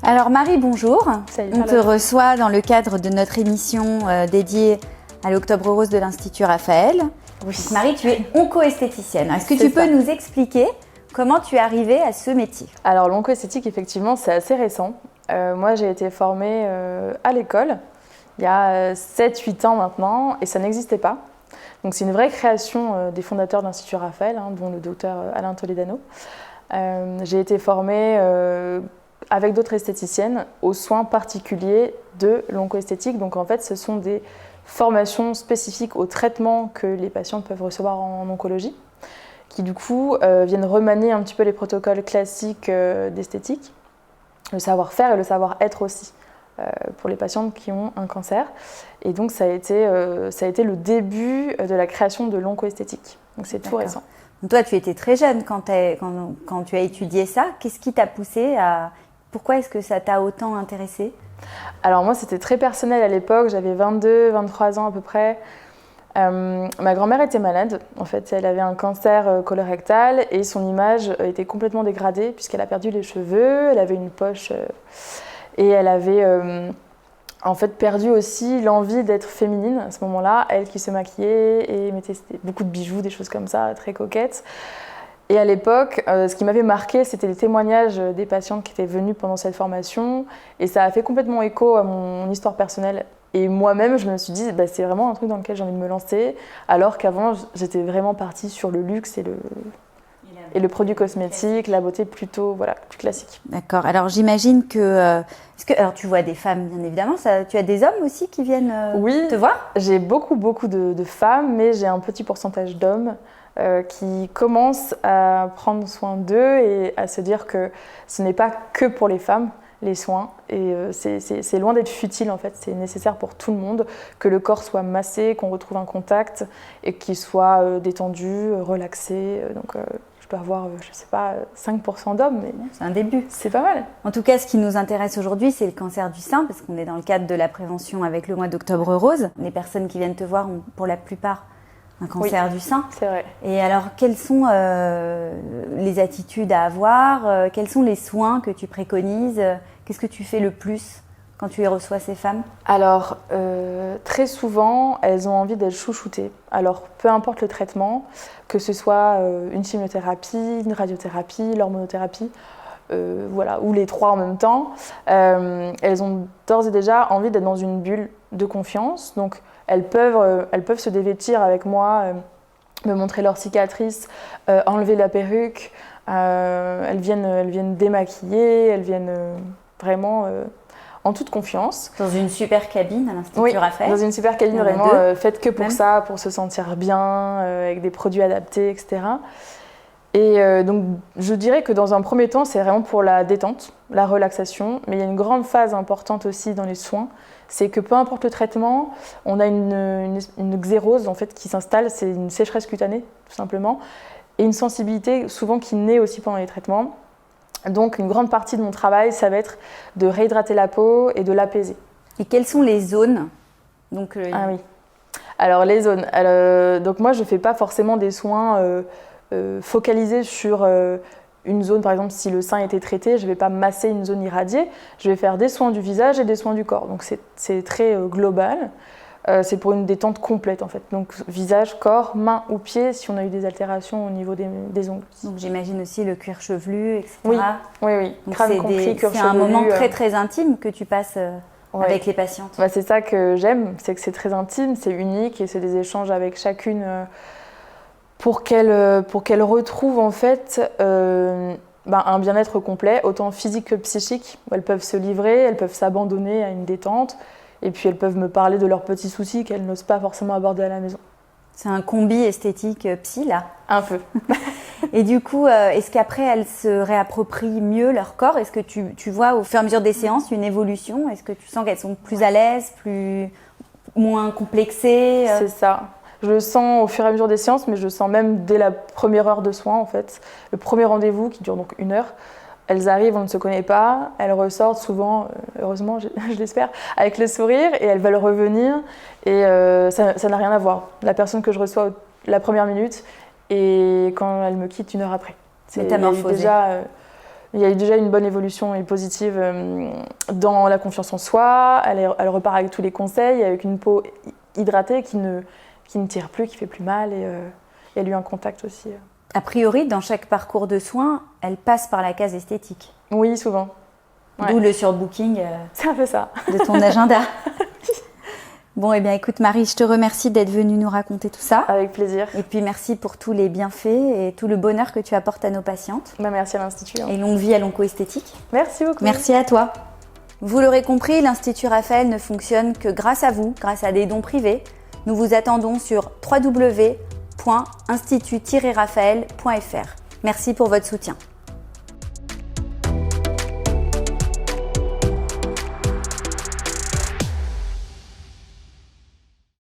Alors Marie, bonjour. Salut, on te reçoit dans le cadre de notre émission dédiée à l'Octobre Rose de l'Institut Raphaël. Oui. Donc, Marie, tu es onco-esthéticienne. Est-ce que tu peux nous expliquer comment tu es arrivée à ce métier? Alors l'onco-esthétique, effectivement, c'est assez récent. Moi, j'ai été formée à l'école il y a 7-8 ans maintenant et ça n'existait pas. Donc c'est une vraie création des fondateurs de l'Institut Raphaël, dont le docteur Alain Toledano. J'ai été formée avec d'autres esthéticiennes aux soins particuliers de l'onco-esthétique. Donc en fait, ce sont des formations spécifiques au traitement que les patients peuvent recevoir en oncologie, qui du coup viennent remanier un petit peu les protocoles classiques d'esthétique, le savoir-faire et le savoir-être aussi pour les patientes qui ont un cancer. Et donc ça a été le début de la création de l'onco-esthétique. Donc c'est tout récent. Donc toi, tu étais très jeune quand tu as étudié ça. Qu'est-ce qui t'a poussée à... Pourquoi est-ce que ça t'a autant intéressée? Alors moi, c'était très personnel à l'époque. J'avais 22-23 ans à peu près. Ma grand-mère était malade. En fait, elle avait un cancer colorectal et son image était complètement dégradée puisqu'elle a perdu les cheveux, elle avait une poche et elle avait en fait perdu aussi l'envie d'être féminine à ce moment-là. Elle qui se maquillait et mettait beaucoup de bijoux, des choses comme ça, très coquettes. Et à l'époque, ce qui m'avait marqué, c'était les témoignages des patientes qui étaient venues pendant cette formation. Et ça a fait complètement écho à mon histoire personnelle. Et moi-même, je me suis dit, c'est vraiment un truc dans lequel j'ai envie de me lancer. Alors qu'avant, j'étais vraiment partie sur le luxe et le produit cosmétique, la beauté plutôt plus classique. D'accord. Alors j'imagine que... alors tu vois des femmes, bien évidemment. Tu as des hommes aussi qui viennent te voir? J'ai beaucoup de femmes, mais j'ai un petit pourcentage d'hommes qui commencent à prendre soin d'eux et à se dire que ce n'est pas que pour les femmes, les soins. Et c'est loin d'être futile en fait, c'est nécessaire pour tout le monde, que le corps soit massé, qu'on retrouve un contact et qu'il soit détendu, relaxé. Donc je peux avoir, 5% d'hommes, mais c'est un début. C'est pas mal. En tout cas, ce qui nous intéresse aujourd'hui, c'est le cancer du sein, parce qu'on est dans le cadre de la prévention avec le mois d'Octobre Rose. Les personnes qui viennent te voir ont pour la plupart un cancer du sein. C'est vrai. Et alors, quelles sont les attitudes à avoir? Quels sont les soins que tu préconises? Qu'est-ce que tu fais le plus quand tu y reçois ces femmes? Alors, très souvent, elles ont envie d'être chouchoutées. Alors, peu importe le traitement, que ce soit une chimiothérapie, une radiothérapie, l'hormonothérapie, ou les trois en même temps, elles ont d'ores et déjà envie d'être dans une bulle de confiance. Donc, elles peuvent se dévêtir avec moi, me montrer leurs cicatrices, enlever la perruque. Elles viennent démaquiller, elles viennent vraiment en toute confiance. Dans une super cabine à l'Institut Raphaël. Dans une super cabine vraiment faite que pour ça, pour se sentir bien, avec des produits adaptés, etc. Et donc, je dirais que dans un premier temps, c'est vraiment pour la détente, la relaxation. Mais il y a une grande phase importante aussi dans les soins, c'est que peu importe le traitement, on a une xérose en fait, qui s'installe, c'est une sécheresse cutanée, tout simplement, et une sensibilité souvent qui naît aussi pendant les traitements. Donc, une grande partie de mon travail, ça va être de réhydrater la peau et de l'apaiser. Et quelles sont les zones? Ah oui. Alors, les zones. Donc, moi, je ne fais pas forcément des soins focalisés sur une zone. Par exemple, si le sein était traité, je ne vais pas masser une zone irradiée. Je vais faire des soins du visage et des soins du corps. Donc, c'est très global. C'est pour une détente complète en fait. Donc visage, corps, mains ou pieds si on a eu des altérations au niveau des ongles. Donc j'imagine aussi le cuir chevelu, etc. Oui. Crâne compris, cuir chevelu. C'est un moment très intime que tu passes avec les patientes. C'est ça que j'aime, c'est que c'est très intime, c'est unique et c'est des échanges avec chacune pour qu'elle retrouve en fait un bien-être complet, autant physique que psychique. Elles peuvent se livrer, elles peuvent s'abandonner à une détente. Et puis elles peuvent me parler de leurs petits soucis qu'elles n'osent pas forcément aborder à la maison. C'est un combi esthétique psy là? Un peu. Et du coup, est-ce qu'après elles se réapproprient mieux leur corps? Est-ce que tu vois au fur et à mesure des séances une évolution? Est-ce que tu sens qu'elles sont plus à l'aise, moins complexées? C'est ça. Je le sens au fur et à mesure des séances, mais je le sens même dès la première heure de soins en fait. Le premier rendez-vous qui dure donc 1 heure. Elles arrivent, on ne se connaît pas, elles ressortent souvent, heureusement, je l'espère, avec le sourire et elles veulent revenir. Et ça n'a rien à voir. La personne que je reçois la première minute et quand elle me quitte 1 heure après. Métamorphosée. Déjà Il y a eu déjà une bonne évolution et positive dans la confiance en soi. Elle repart avec tous les conseils, avec une peau hydratée qui ne tire plus, qui fait plus mal. Et il y a eu un contact aussi. A priori, dans chaque parcours de soins, elle passe par la case esthétique. Oui, souvent. Ouais. D'où le surbooking c'est un peu ça. de ton agenda. Bon, eh bien écoute Marie, je te remercie d'être venue nous raconter tout ça. Avec plaisir. Et puis merci pour tous les bienfaits et tout le bonheur que tu apportes à nos patientes. Merci à l'Institut. Et longue vie à l'Oncoesthétique. Merci beaucoup. Merci à toi. Vous l'aurez compris, l'Institut Raphael ne fonctionne que grâce à vous, grâce à des dons privés. Nous vous attendons sur www.institut-raphael.fr. Merci pour votre soutien.